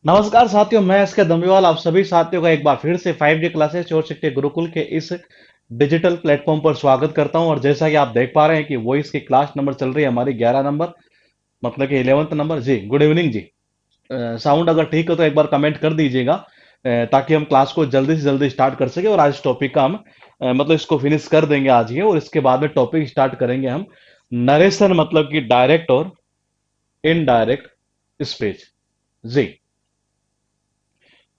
नमस्कार साथियों, मैं इसके दम्बीवाल आप सभी साथियों का एक बार फिर से 5G क्लासेस चोर शक्ति गुरुकुल के इस डिजिटल प्लेटफॉर्म पर स्वागत करता हूं। और जैसा कि आप देख पा रहे हैं कि वॉइस की क्लास नंबर चल रही है हमारी 11 नंबर, मतलब कि 11th नंबर। जी गुड इवनिंग जी। साउंड अगर ठीक हो तो एक बार कमेंट कर दीजिएगा, ताकि हम क्लास को जल्दी से जल्दी स्टार्ट कर सके। और आज टॉपिक का हम मतलब इसको फिनिश कर देंगे आज ही, और इसके बाद में टॉपिक स्टार्ट करेंगे हम नरेशन, मतलब कि डायरेक्ट और इनडायरेक्ट स्पीच। जी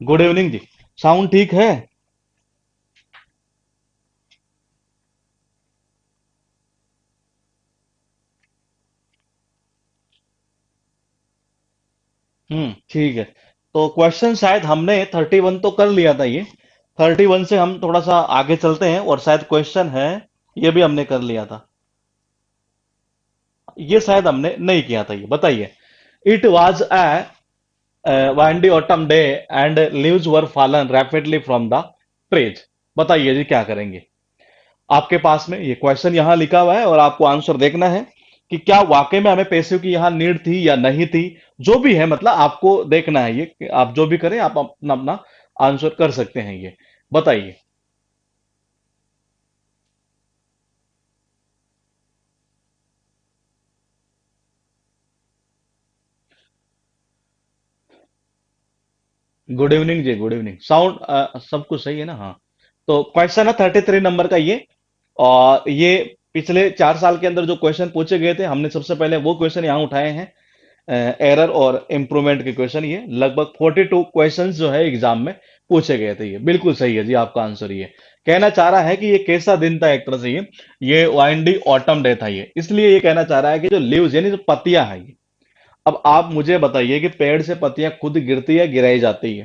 गुड इवनिंग जी। साउंड ठीक है? ठीक है। तो क्वेश्चन शायद हमने 31 तो कर लिया था ये। 31 से हम थोड़ा सा आगे चलते हैं, और शायद क्वेश्चन है ये भी हमने कर लिया था। ये शायद हमने नहीं किया था, ये बताइए। It was windy autumn day and leaves were fallen rapidly from the trees। बताइए जी क्या करेंगे। आपके पास में ये क्वेश्चन यहां लिखा हुआ है और आपको आंसर देखना है कि क्या वाकई में हमें पैसे की यहां नीड थी या नहीं थी। जो भी है, मतलब आपको देखना है ये कि आप जो भी करें, आप अपना अपना आंसर कर सकते हैं। ये बताइए। गुड इवनिंग जी, गुड इवनिंग। साउंड सब कुछ सही है ना? हाँ। तो क्वेश्चन है 33 नंबर का ये। और ये पिछले 4 साल के अंदर जो क्वेश्चन पूछे गए थे, हमने सबसे पहले वो क्वेश्चन यहाँ उठाए हैं। एरर और इम्प्रूवमेंट के क्वेश्चन, ये लगभग 42 क्वेश्चंस जो है एग्जाम में पूछे गए थे। ये बिल्कुल सही है जी, आपका आंसर ये कहना चाह रहा है कि ये कैसा दिन था एक तरह से। ये वाइंडी ऑटम डे था ये, इसलिए ये कहना चाह रहा है कि जो लीव्स यानी जो पत्तियां हैं ये। अब आप मुझे बताइए कि पेड़ से पत्तियां खुद गिरती है गिराई जाती है?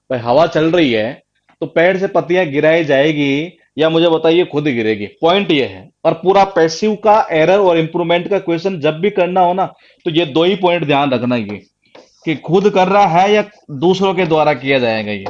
भाई हवा चल रही है तो पेड़ से पत्तियां गिराई जाएगी, या मुझे बताइए खुद गिरेगी? पॉइंट ये है। और पूरा पैसिव का एरर और इंप्रूवमेंट का क्वेश्चन जब भी करना हो ना, तो ये दो ही पॉइंट ध्यान रखना, ये कि खुद कर रहा है या दूसरों के द्वारा किया जाएगा ये,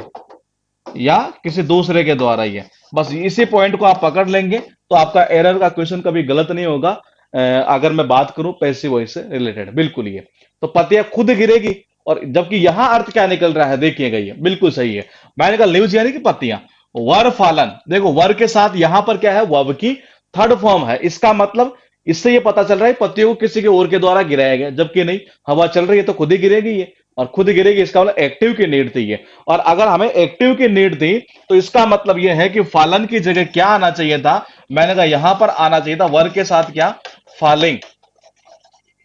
या किसी दूसरे के द्वारा ये। बस इसी पॉइंट को आप पकड़ लेंगे तो आपका एरर का क्वेश्चन कभी गलत नहीं होगा। अगर मैं बात करूं पैसिव वॉइस से रिलेटेड, बिल्कुल ये। तो पतिया खुद गिरेगी। और जबकि यहां अर्थ क्या निकल रहा है, देखिएगा, ये बिल्कुल सही है। मैंने कहा लीव्स यानी कि पत्तियां। वर फालन, देखो वर के साथ यहां पर क्या है, वर्ब की थर्ड फॉर्म है। इसका मतलब इससे ये पता चल रहा है पत्तियों को किसी के और के द्वारा गिराया गया, जबकि नहीं, हवा चल रही है तो खुद ही गिरेगी ये। और खुद गिरेगी इसका मतलब एक्टिव की नीड थी ये। और अगर हमें एक्टिव की नीड थी, तो इसका मतलब यह है कि फालन की जगह क्या आना चाहिए था? मैंने कहा यहां पर आना चाहिए था वर्ग के साथ क्या, फालिंग।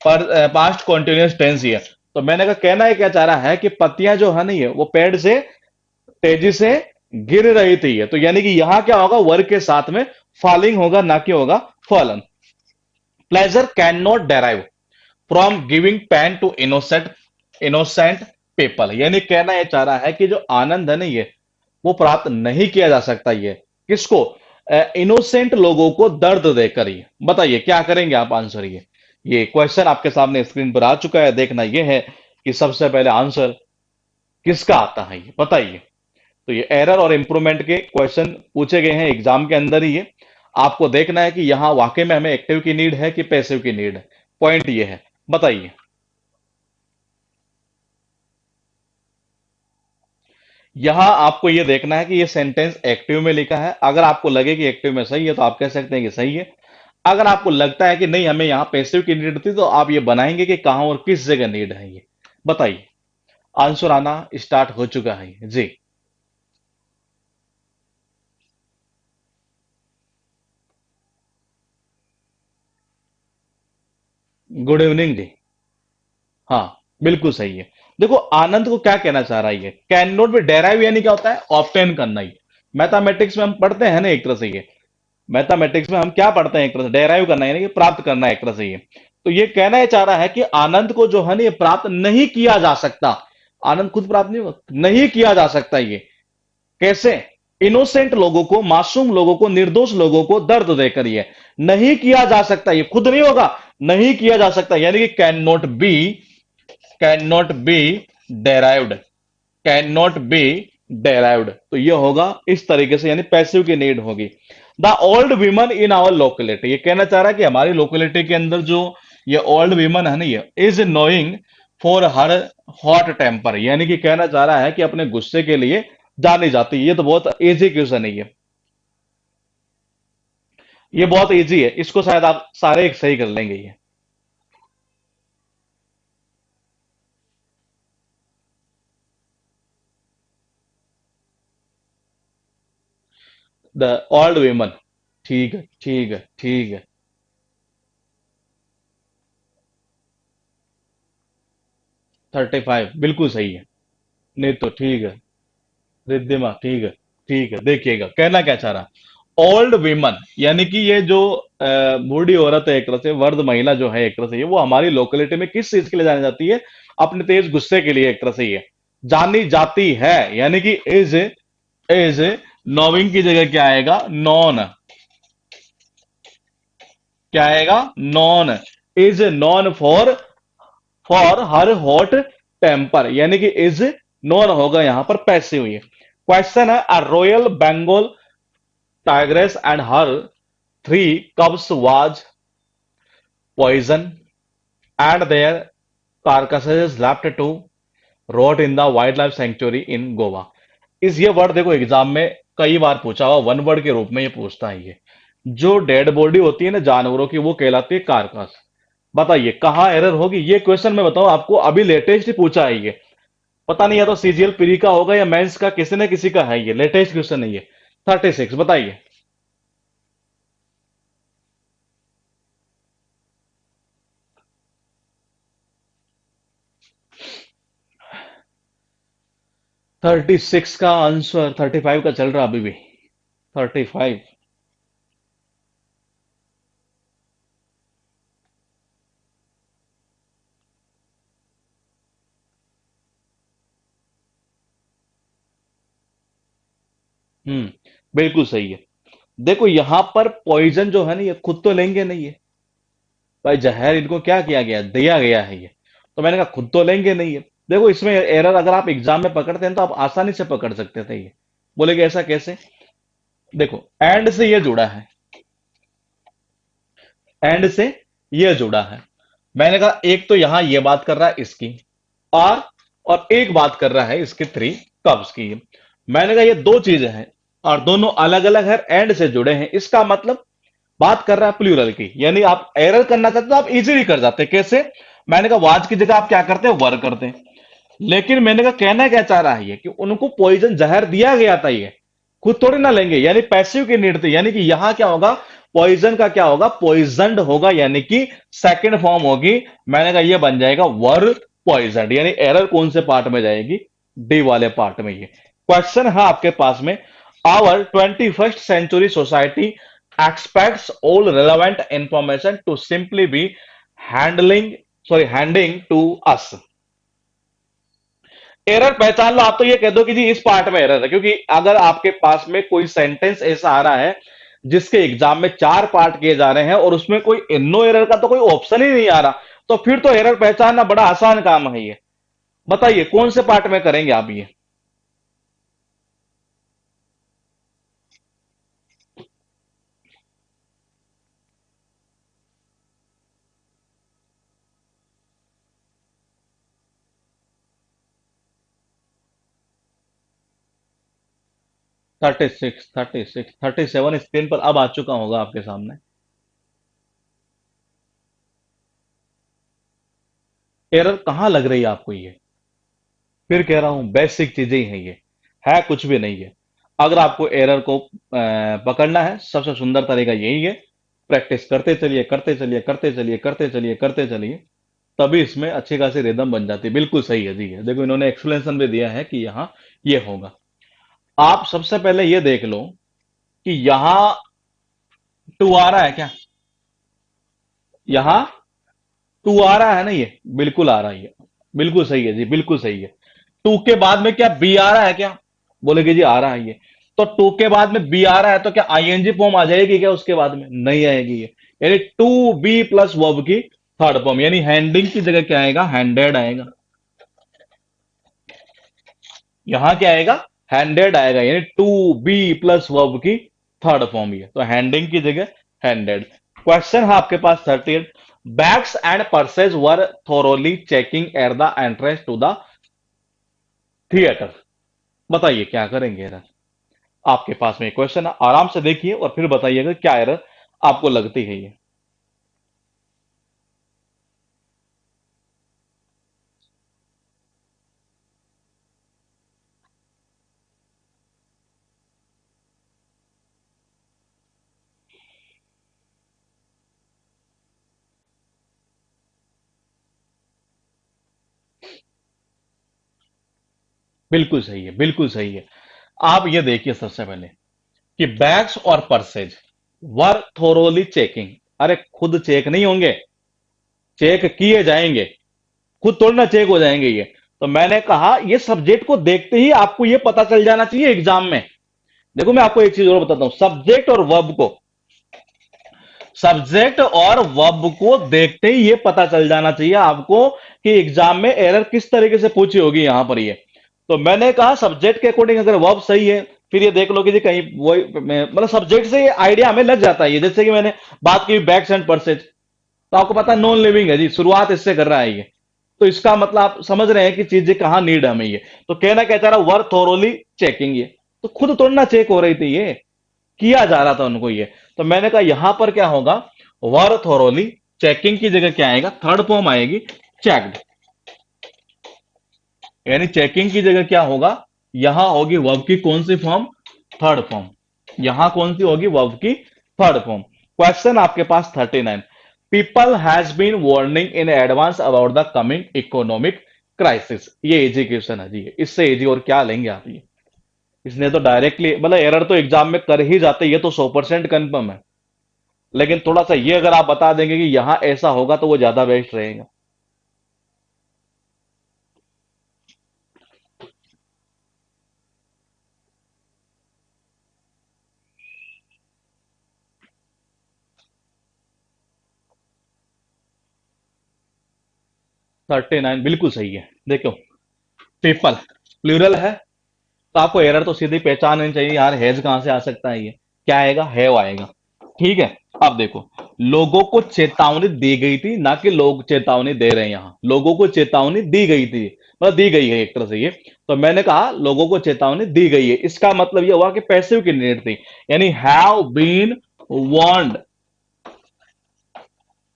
पर पास्ट कॉन्टिन्यूस टेंस ये। तो मैंने कहा कहना है क्या चाह रहा है कि पत्तियां जो है नहीं है वो पेड़ से तेजी से गिर रही थी ये। तो यानी कि यहां क्या होगा, वर्ग के साथ में फॉलिंग होगा, ना कि होगा fallen. Pleasure can not derive from giving pain to innocent people. यानी कहना यह चाह रहा है कि जो आनंद है ना ये, वो प्राप्त नहीं किया जा सकता ये। किसको? इनोसेंट लोगों को दर्द देकर ही। बताइए क्या करेंगे आप आंसर ये क्वेश्चन आपके सामने स्क्रीन पर आ चुका है। देखना यह है कि सबसे पहले आंसर किसका आता है, ये बताइए। तो ये एरर और इंप्रूवमेंट के क्वेश्चन पूछे गए हैं एग्जाम के अंदर ही ये। आपको देखना है कि यहां वाकई में हमें एक्टिव की नीड है कि पैसिव की नीड है। पॉइंट ये है, बताइए। यहां आपको यह देखना है कि ये सेंटेंस एक्टिव में लिखा है। अगर आपको लगे कि एक्टिव में सही है तो आप कह सकते हैं कि सही है। अगर आपको लगता है कि नहीं, हमें यहां पैसिव की नीड थी, तो आप ये बनाएंगे कि कहां और किस जगह नीड है ये। बताइए। आंसर आना स्टार्ट हो चुका है जी। गुड इवनिंग जी। हाँ, बिल्कुल सही है। देखो आनंद को क्या कहना चाह रहा है ये, कैन नॉट बी डेराइव यानी क्या होता है, ऑप्टेन करना ही। मैथमेटिक्स में हम पढ़ते हैं ना एक तरह से ये। मैथमेटिक्स में हम क्या पढ़ते हैं, एक तरह से डेराइव करना यानी कि प्राप्त करना एक तरह से ये। तो ये कहना ये चाह रहा है कि आनंद को जो है ना ये प्राप्त नहीं किया जा सकता। आनंद खुद प्राप्त नहीं होगा, नहीं किया जा सकता ये। कैसे? इनोसेंट लोगों को, मासूम लोगों को, निर्दोष लोगों को दर्द देकर ये नहीं किया जा सकता। ये खुद नहीं होगा, नहीं किया जा सकता, यानी कि can not be derived. Can not be derived, तो ये होगा इस तरीके से, यानी पैसिव की नीड होगी। The old women in our locality, ये कहना चाह रहा है कि हमारी लोकेलिटी के अंदर जो ये ओल्ड वीमन है ना, ये is knowing for her hot temper, यानी कि कहना चाह रहा है कि अपने गुस्से के लिए जानी जाती है। ये तो बहुत इजी क्वेश्चन है ये बहुत इजी है, इसको शायद आप सारे एक सही कर लेंगे ये। The old woman. ठीक है, ठीक है, ठीक है। 35 बिल्कुल सही है। नहीं तो ठीक है। रिद्धिमा ठीक है। ठीक है, देखिएगा कहना क्या चाह रहा। ओल्ड वीमन यानी कि ये जो बूढ़ी औरत है, एक तरह से वर्द महिला जो है, एक तरह से ये वो हमारी लोकेलिटी में किस चीज के लिए जानी जाती है? अपने तेज गुस्से के लिए, एक तरह से ये जानी जाती है। यानी कि इज नोविंग की जगह क्या आएगा? नॉन। क्या आएगा? Known. Is known for her hot temper, यानी कि इज नॉन होगा यहां पर पैसिव हुई है। क्वेश्चन है, a royal Bengal tigress and her three cubs was poisoned and their carcasses left to rot in the wildlife sanctuary in Goa। इस ये वर्ड देखो एग्जाम में कई बार पूछा हुआ, वन वर्ड के रूप में ये पूछता है। ये जो डेड बॉडी होती है ना जानवरों की, वो कहलाती है कारकास। बताइए कहाँ एरर होगी? ये क्वेश्चन मैं बताऊं आपको, अभी लेटेस्ट ही पूछा है ये। पता नहीं, या तो सीजीएल प्री का होगा या मेंस का, किसी न किसी का है। ये लेटेस्ट क्वेश्चन है ये। 36 बताइए। 36 का आंसर 35 का चल रहा अभी भी। 35। हम्म, बिल्कुल सही है। देखो यहां पर पॉइजन जो है ना, ये खुद तो लेंगे नहीं है भाई। जहर इनको क्या किया गया? दिया गया है ये। तो मैंने कहा खुद तो लेंगे नहीं है। देखो इसमें एरर अगर आप एग्जाम में पकड़ते हैं तो आप आसानी से पकड़ सकते थे ये। बोलेगे ऐसा कैसे? देखो एंड से ये जुड़ा है, एंड से ये जुड़ा है। मैंने कहा एक तो यहां ये बात कर रहा है इसकी, और और एक बात कर रहा है इसके थ्री कब्स की। मैंने कहा ये दो चीजें हैं और दोनों अलग अलग है, एंड से जुड़े हैं। इसका मतलब बात कर रहा है प्लूरल की। यानी आप एरर करना चाहते तो आप इजीली कर जाते। कैसे? मैंने कहा वाज की जगह आप क्या करते हैं? वर करते हैं। लेकिन मैंने कहा कहना क्या चाह रहा है ये, कि उनको पॉइजन जहर दिया गया था, ये खुद थोड़ी ना लेंगे। यानी पैसिव की नीड थी। यानी कि यहां क्या होगा? पॉइजन का क्या होगा? पॉइजनड होगा, यानी कि सेकंड फॉर्म होगी। मैंने कहा ये बन जाएगा वर पॉइजनड। यानी एरर कौन से पार्ट में जाएगी? डी वाले पार्ट में। ये क्वेश्चन है आपके पास में। Our 21st century society expects all relevant information to simply be handling handing to us। Error पहचान लो आप, तो ये कह दो कि जी इस पार्ट में एरर है। क्योंकि अगर आपके पास में कोई सेंटेंस ऐसा आ रहा है जिसके एग्जाम में चार पार्ट किए जा रहे हैं और उसमें कोई नो एरर का तो कोई ऑप्शन ही नहीं आ रहा, तो फिर तो एरर पहचानना बड़ा आसान काम है ये। बताइए कौन से पार्ट में करेंगे आप ये? 36, 36, 37 स्क्रीन पर अब आ चुका होगा आपके सामने। एरर कहां लग रही है आपको ये? फिर कह रहा हूं बेसिक चीजें ही हैं ये, है कुछ भी नहीं है। अगर आपको एरर को पकड़ना है, सबसे सुंदर तरीका यही है। प्रैक्टिस करते चलिए, करते चलिए, करते चलिए, करते चलिए, करते चलिए, तभी इसमें अच्छी खासी रिदम बन जाती है। बिल्कुल सही है जी। है देखो इन्होंने एक्सप्लेनेशन भी दिया है कि यहाँ ये होगा। आप सबसे पहले ये देख लो कि यहाँ टू आ रहा है क्या? यहाँ टू आ रहा है ना? ये बिल्कुल आ रहा है ये। बिल्कुल सही है जी, बिल्कुल सही है। टू के बाद में क्या बी आ रहा है क्या? बोलेगे जी आ रहा है ये। तो टू के बाद में बी आ रहा है तो क्या आईएनजी फॉर्म आ जाएगी क्या उसके बाद में? नहीं आएगी ये। यानी टू बी प्लस वर्ब की थर्ड फॉर्म, यानी हैंडिंग की जगह क्या आएगा? हैंडेड आएगा। यहां क्या आएगा? हैंडेड आएगा। यानी टू बी प्लस वर्ब की थर्ड फॉर्म। ये तो हैंडिंग की जगह हैंडेड। क्वेश्चन है आपके पास 38। Bags and purses were thoroughly checking at the entrance to the theatre. बताइए क्या करेंगे एरर। आपके पास में क्वेश्चन है, आराम से देखिए और फिर बताइएगा क्या एरर आपको लगती है ये। बिल्कुल सही है, बिल्कुल सही है। आप ये देखिए सबसे पहले कि बैग्स और पर्सेज वर थोरोली चेकिंग। अरे खुद चेक नहीं होंगे, चेक किए जाएंगे, खुद थोड़ी ना चेक हो जाएंगे ये। तो मैंने कहा ये सब्जेक्ट को देखते ही आपको ये पता चल जाना चाहिए एग्जाम में। देखो मैं आपको एक चीज और बताता हूं, सब्जेक्ट और वर्ब को देखते ही ये पता चल जाना चाहिए आपको कि एग्जाम में एरर किस तरीके से पूछी होगी यहां पर ये। तो मैंने कहा सब्जेक्ट के अकॉर्डिंग अगर वर्ब सही है, फिर ये देख लो कि जी कहीं वो मतलब सब्जेक्ट से ये आइडिया हमें लग जाता है ये। जैसे कि मैंने बात की बैक्स एंड परसेज, तो आपको पता है नॉन लिविंग है जी, शुरुआत इससे कर रहा है ये। तो इसका मतलब आप समझ रहे हैं कि चीजें कहां नीड है हमें ये। तो कहना क्या चाह रहा, वर्थ थोरोली चेकिंग ये। तो खुद थोड़ी ना चेक हो रही थी ये, किया जा रहा था उनको ये। तो मैंने कहा यहां पर क्या होगा, वर थोरोली चेकिंग की जगह क्या आएगा, थर्ड फॉर्म आएगी चेक्ड। यानी चेकिंग की जगह क्या होगा, यहां होगी वर्ब की कौन सी फॉर्म, थर्ड फॉर्म। यहां कौन सी होगी, वर्ब की थर्ड फॉर्म। क्वेश्चन आपके पास 39। People has been warning in advance about the coming economic crisis. ये इजी क्वेश्चन है जी, इससे इजी और क्या लेंगे आप ये। इसने तो डायरेक्टली मतलब एरर तो एग्जाम में कर ही जाते, ये तो 100% कंफर्म है। लेकिन थोड़ा सा ये अगर आप बता देंगे कि यहां ऐसा होगा तो वो ज्यादा बेस्ट रहेगा। 39 बिल्कुल सही है। देखो पीपल प्लूरल है, तो आपको एरर तो सीधी पहचान नहीं चाहिए यार, हैज कहां से आ सकता है ये। क्या आएगा, हैव आएगा। ठीक है। अब देखो, लोगों को चेतावनी दी गई थी, ना कि लोग चेतावनी दे रहे हैं। यहां लोगों को चेतावनी दी गई थी, मतलब दी गई है एक तरह से ये। तो मैंने कहा लोगों को चेतावनी दी गई है, इसका मतलब ये हुआ कि पैसिव की नीड थी। यानी हैव बीन वार्नड,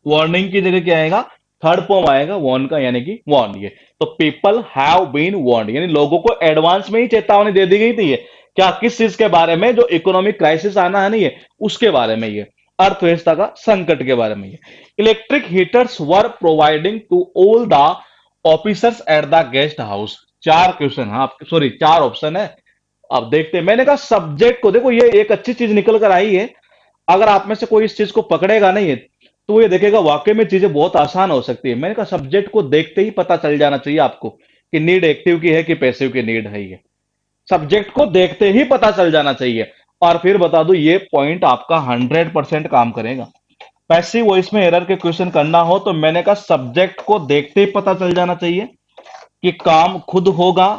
वार्निंग की जगह क्या आएगा, थर्ड फॉर्म आएगा वॉर्न का, यानी कि वॉर्न ये। तो पीपल हैव बीन वॉर्न, यानी लोगों को एडवांस में ही चेतावनी दे दी गई थी ये। क्या, किस चीज के बारे में, जो इकोनॉमिक क्राइसिस आना है नहीं है उसके बारे में ये, अर्थव्यवस्था का संकट के बारे में ये। Electric heaters were providing to all the officers at the guest house. चार क्वेश्चन है आप, सॉरी चार ऑप्शन है। अब देखते हैं, मैंने कहा सब्जेक्ट को देखो, ये एक अच्छी चीज निकल कर आई है। अगर आप में से कोई इस चीज को पकड़ेगा नहीं है, तो ये देखेगा वाकई में चीजें बहुत आसान हो सकती है। मैंने कहा सब्जेक्ट को देखते ही पता चल जाना चाहिए आपको कि नीड एक्टिव की है कि पैसिव की नीड है ये। सब्जेक्ट को देखते ही पता चल जाना चाहिए। और फिर बता दूं, ये पॉइंट आपका 100% काम करेगा। पैसिव वॉइस में एरर के क्वेश्चन करना हो तो मैंने कहा सब्जेक्ट को देखते ही पता चल जाना चाहिए कि काम खुद होगा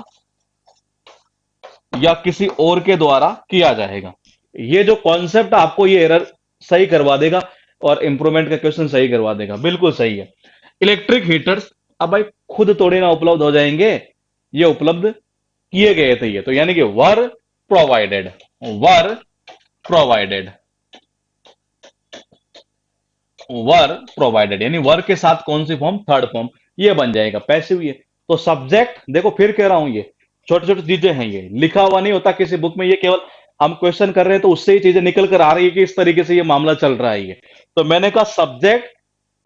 या किसी और के द्वारा किया जाएगा। ये जो कॉन्सेप्ट आपको ये एरर सही करवा देगा और इंप्रूवमेंट का क्वेश्चन सही करवा देगा, बिल्कुल सही है। इलेक्ट्रिक हीटर्स, अब भाई खुद थोड़ी ना उपलब्ध हो जाएंगे, ये उपलब्ध किए गए थे ये, तो यानी कि वर प्रोवाइडेड, वर प्रोवाइडेड, वर प्रोवाइडेड, यानी वर के साथ कौन सी फॉर्म, थर्ड फॉर्म, ये बन जाएगा पैसिव ये। तो सब्जेक्ट देखो फिर कह रहा हूं, ये छोटी छोटी चीजें हैं, ये लिखा हुआ नहीं होता किसी बुक में, ये केवल हम क्वेश्चन कर रहे हैं तो उससे ही चीजें निकल कर आ रही है कि इस तरीके से ये मामला चल रहा है ये। तो मैंने कहा सब्जेक्ट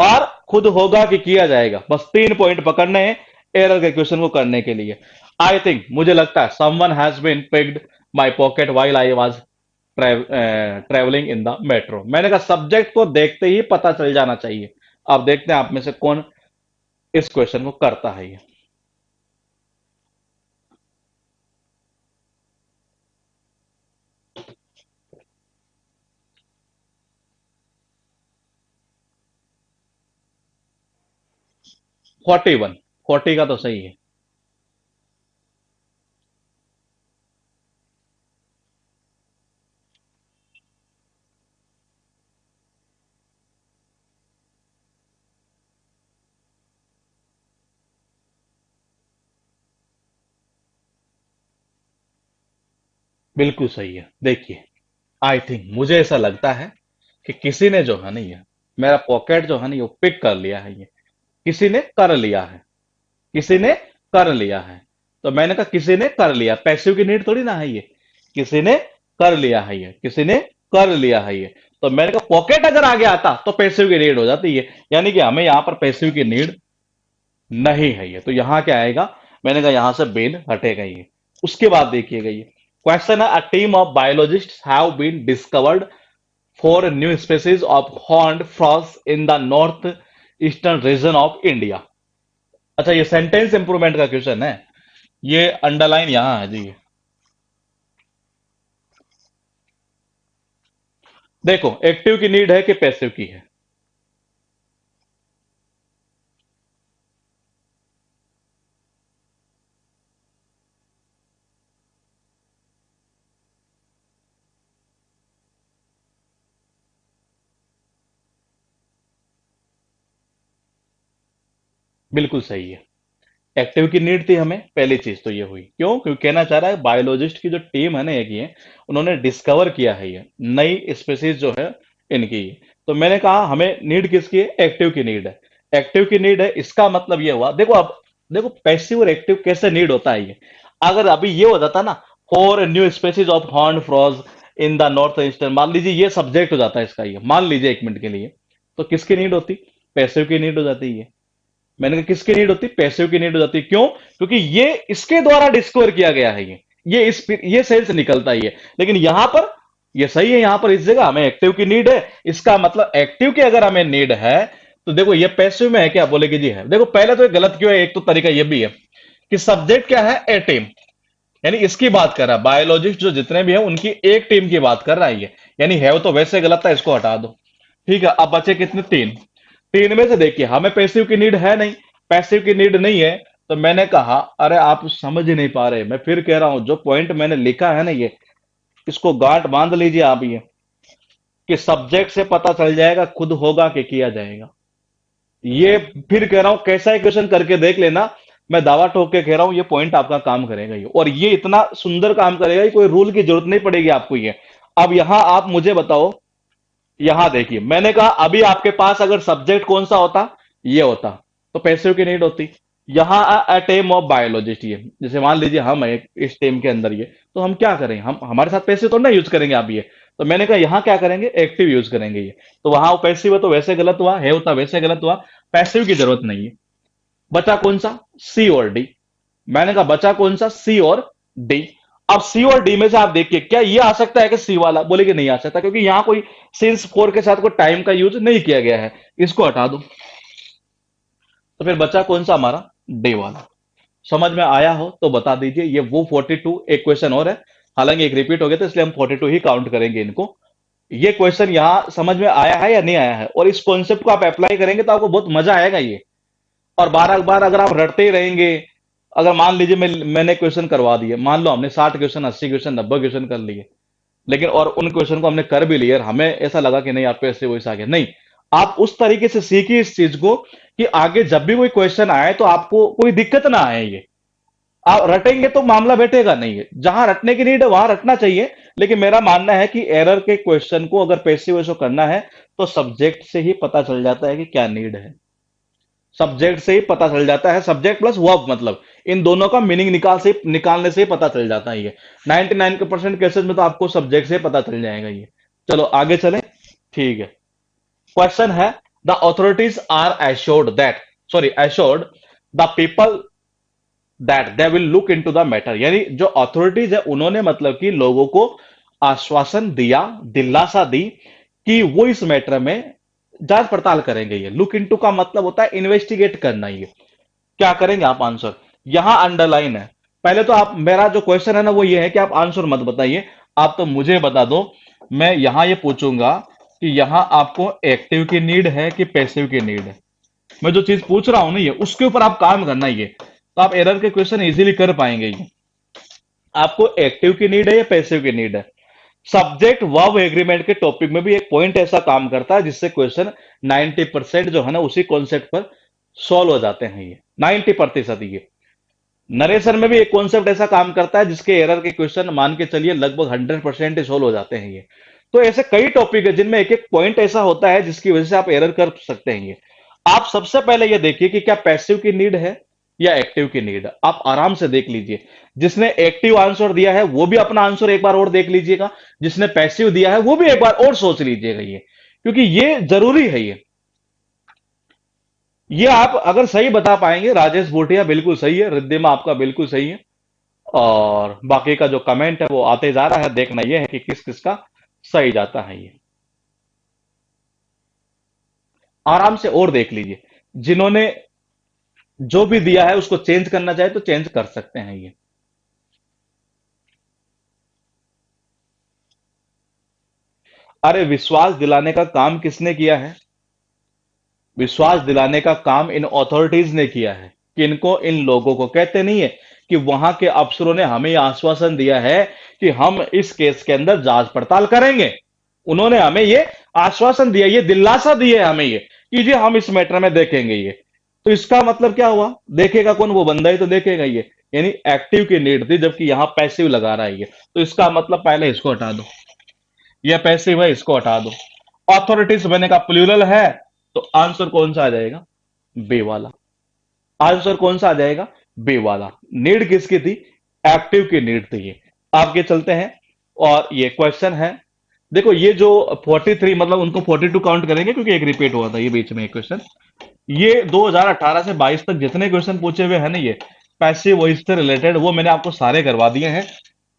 और खुद होगा कि किया जाएगा, बस 3 पॉइंट पकड़ने हैं एरर के क्वेश्चन को करने के लिए। आई थिंक, मुझे लगता है someone has been picked my pocket while I was travelling in the metro. मैंने कहा सब्जेक्ट को देखते ही पता चल जाना चाहिए। अब देखते हैं आप में से कौन इस क्वेश्चन को करता है ये। 41, 40 का तो सही है। बिल्कुल सही है। देखिए, आई थिंक मुझे ऐसा लगता है कि किसी ने जो है ना ये मेरा पॉकेट जो है ना ये पिक कर लिया है, ये किसी ने कर लिया है, किसी ने कर लिया है। तो मैंने कहा किसी ने कर लिया, पैसिव की नीड थोड़ी ना है ये, किसी ने कर लिया है ये, किसी ने कर लिया है ये। तो मैंने कहा पॉकेट अगर आगे आता तो पैसिव की नीड हो जाती है, यानी कि हमें यहां पर पैसिव की नीड नहीं है ये। तो यहां क्या आएगा, मैंने कहा यहां से बेन हटेगा ये। उसके बाद देखिएगा ये क्वेश्चन है, a team of biologist have been discovered four new species of horned frog in the north eastern region of India. अच्छा, ये सेंटेंस इंप्रूवमेंट का क्वेश्चन है, ये अंडरलाइन यहां है जी। देखो, एक्टिव की नीड है कि पैसिव की है? बिल्कुल सही है, एक्टिव की नीड थी हमें, पहली चीज तो ये हुई। क्यों? क्योंकि कहना चाह रहा है बायोलॉजिस्ट की जो टीम है ना एक ये, उन्होंने डिस्कवर किया है ये नई स्पेसीज जो है इनकी। तो मैंने कहा हमें नीड किसकी है? एक्टिव की नीड है। एक्टिव की नीड है, इसका मतलब ये हुआ, देखो अब देखो पैसिव और एक्टिव कैसे नीड होता है ये। अगर अभी ये हो जाता ना, for new species of horn फ्रॉज in the north eastern, मान लीजिए ये सब्जेक्ट हो जाता है इसका, ये मान लीजिए एक मिनट के लिए, तो किसकी नीड होती? पैसिव की नीड हो जाती है। मैंने कहा किसकी नीड होती? पैसिव की नीड हो जाती है। क्यों? क्योंकि ये इसके द्वारा डिस्कवर किया गया है ये सेल से निकलता ही है। लेकिन यहां पर ये सही है, यहां पर इस जगह हमें एक्टिव की नीड है। इसका मतलब एक्टिव की अगर हमें नीड है तो देखो ये पैसिव में है क्या? बोलेगी जी है। देखो पहले तो ये गलत क्यों है, एक तो तरीका ये भी है कि सब्जेक्ट क्या है? ए टीम, यानी इसकी बात कर रहा है, बायोलॉजिस्ट जो जितने भी हैं उनकी एक टीम की बात कर रहा है ये, यानी है तो वैसे गलत था, इसको हटा दो। ठीक है, अब बचे कितने? तीन। तीन में से देखिए हमें पैसिव की नीड है नहीं, पैसिव की नीड नहीं है। तो मैंने कहा अरे आप समझ ही नहीं पा रहे, मैं फिर कह रहा हूं, जो पॉइंट मैंने लिखा है ना ये, इसको गांठ बांध लीजिए आप ये, कि सब्जेक्ट से पता चल जाएगा खुद होगा कि किया जाएगा। ये फिर कह रहा हूं, कैसा इक्वेशन करके देख लेना, मैं दावा ठोक के कह रहा हूं ये पॉइंट आपका काम करेगा ये, और ये इतना सुंदर काम करेगा कि कोई रूल की जरूरत नहीं पड़ेगी आपको ये। अब यहां आप मुझे बताओ, यहां देखिए मैंने कहा अभी आपके पास अगर सब्जेक्ट कौन सा होता, ये होता, तो पैसिव की नीड होती। यहां अ टेम ऑफ बायोलॉजिस्ट, ये जैसे मान लीजिए हम है इस टेम के अंदर ये, तो हम क्या करें, हम हमारे साथ पैसिव तो ना यूज करेंगे आप ये। तो मैंने कहा यहां क्या करेंगे? एक्टिव यूज करेंगे ये। तो वहां पैसिव है तो वैसे गलत हुआ, है होता वैसे गलत हुआ, पैसिव की जरूरत नहीं है। बचा कौन सा? सी और डी। मैंने कहा बचा कौन सा? सी और डी। अब सी और डी में से आप देखिए क्या ये आ सकता है कि सी वाला? बोले कि नहीं आ सकता, क्योंकि यहां कोई सिंस फोर के साथ कोई टाइम का यूज नहीं किया गया है, इसको हटा दो। तो फिर बचा कौन सा हमारा? डे वाला। समझ में आया हो तो बता दीजिए। ये वो 42, एक क्वेश्चन और है, हालांकि एक रिपीट हो गया था इसलिए हम 42 ही काउंट करेंगे इनको। ये क्वेश्चन यहां समझ में आया है या नहीं आया है? और इस कॉन्सेप्ट को आप अप्लाई करेंगे तो आपको बहुत मजा आएगा ये। और बार बार अगर आप रटते ही रहेंगे, अगर मान लीजिए मैंने क्वेश्चन करवा दिए, मान लो हमने 60 क्वेश्चन, 80 क्वेश्चन, 90 क्वेश्चन कर लिए, लेकिन और उन क्वेश्चन को हमने कर भी लिया, हमें ऐसा लगा कि नहीं आपको ऐसे वैसे आ गया, नहीं। आप उस तरीके से सीखिए इस चीज को कि आगे जब भी कोई क्वेश्चन आए तो आपको कोई दिक्कत ना आए ये। आप रटेंगे तो मामला बैठेगा नहीं है, जहां रटने की नीड है वहां रटना चाहिए। लेकिन मेरा मानना है कि एरर के क्वेश्चन को अगर पैसिव वैसे करना है तो सब्जेक्ट से ही पता चल जाता है कि क्या नीड है। सब्जेक्ट से ही पता चल जाता है, सब्जेक्ट प्लस वर्ब, मतलब इन दोनों का मीनिंग निकालने से ही पता चल जाता है ये। 99% केसेस में तो आपको सब्जेक्ट से पता चल जाएगा ये। चलो आगे चलें। ठीक है, क्वेश्चन है, the authorities are assured that, sorry assured the people that they will look into the matter, यानी जो अथॉरिटीज है उन्होंने मतलब कि लोगों को आश्वासन दिया, दिलासा दी कि वो इस मैटर में जांच पड़ताल करेंगे। ये लुक इनटू का मतलब होता है इन्वेस्टिगेट करना। ये क्या करेंगे आप? आंसर यहां अंडरलाइन है। पहले तो आप, मेरा जो क्वेश्चन है ना वो ये है कि आप आंसर मत बताइए, आप तो मुझे बता दो। मैं यहां ये पूछूंगा कि यहां आपको एक्टिव की नीड है कि पैसिव की नीड है। मैं जो चीज पूछ रहा हूं ना ये, उसके ऊपर आप काम करना ये, तो आप एरर के क्वेश्चन इजीली कर पाएंगे ये। आपको एक्टिव की नीड है या पैसिव की नीड है? सब्जेक्ट वर्ब एग्रीमेंट के टॉपिक में भी एक पॉइंट ऐसा काम करता है जिससे क्वेश्चन 90% जो है ना उसी कॉन्सेप्ट पर सॉल्व हो जाते हैं ये, 90% ये। नरेशन में भी एक कॉन्सेप्ट ऐसा काम करता है जिसके एरर के क्वेश्चन मान के चलिए लगभग 100% सोल्व हो जाते हैं ये। तो ऐसे कई टॉपिक है जिनमें एक एक पॉइंट ऐसा होता है जिसकी वजह से आप एरर कर सकते हैं ये। आप सबसे पहले ये देखिए कि क्या पैसिव की नीड है या एक्टिव की नीड है, आप आराम से देख लीजिए। जिसने एक्टिव आंसर दिया है वो भी अपना आंसर एक बार और देख लीजिएगा, जिसने पैसिव दिया है वो भी एक बार और सोच लीजिएगा ये, क्योंकि ये जरूरी है ये आप अगर सही बता पाएंगे। राजेश भूटिया बिल्कुल सही है, रिद्धिमा आपका बिल्कुल सही है, और बाकी का जो कमेंट है वो आते जा रहा है, देखना यह है कि किस किस का सही जाता है ये। आराम से और देख लीजिए, जिन्होंने जो भी दिया है उसको चेंज करना चाहे तो चेंज कर सकते हैं ये। अरे विश्वास दिलाने का काम किसने किया है? विश्वास दिलाने का काम इन अथॉरिटीज ने किया है। किनको? इन लोगों को। कहते नहीं है कि वहां के अफसरों ने हमें यह आश्वासन दिया है कि हम इस केस के अंदर जांच पड़ताल करेंगे। उन्होंने हमें ये आश्वासन दिया, ये दिलासा दिया है हमें ये कि जी हम इस मैटर में देखेंगे ये। तो इसका मतलब क्या हुआ? देखेगा कौन? वो बंदा ही तो देखेगा ये। यानी एक्टिव की नीड थी जबकि यहां पैसिव लगा रहा है ये। तो इसका मतलब पहले इसको हटा दो, ये पैसिव है, इसको हटा दो। अथॉरिटीज मैंने कहा प्लूरल है, तो आंसर कौन सा आ जाएगा? बे वाला। आंसर कौन सा आ जाएगा? बे वाला। नीड किसकी थी? एक्टिव की नीड थी ये। आगे चलते हैं और ये क्वेश्चन है। देखो ये जो 43, मतलब उनको 42 काउंट करेंगे क्योंकि एक रिपीट हुआ था ये बीच में एक क्वेश्चन। ये 2018 से 22 तक जितने क्वेश्चन पूछे हुए हैं ना ये पैसिव वॉइस से रिलेटेड, वो मैंने आपको सारे करवा दिए हैं।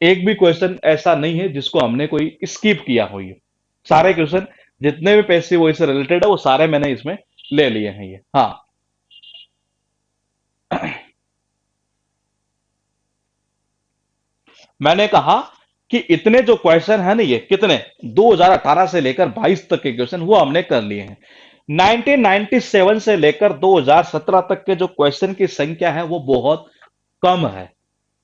एक भी क्वेश्चन ऐसा नहीं है जिसको हमने कोई स्किप किया हो ये। सारे क्वेश्चन जितने भी पैसिव वॉइस से रिलेटेड है वो सारे मैंने इसमें ले लिए हैं ये। हाँ, मैंने कहा कि इतने जो क्वेश्चन है ना ये कितने 2018 से लेकर 22 तक के क्वेश्चन वो हमने कर लिए हैं। 1997 से लेकर 2017 तक के जो क्वेश्चन की संख्या है वो बहुत कम है,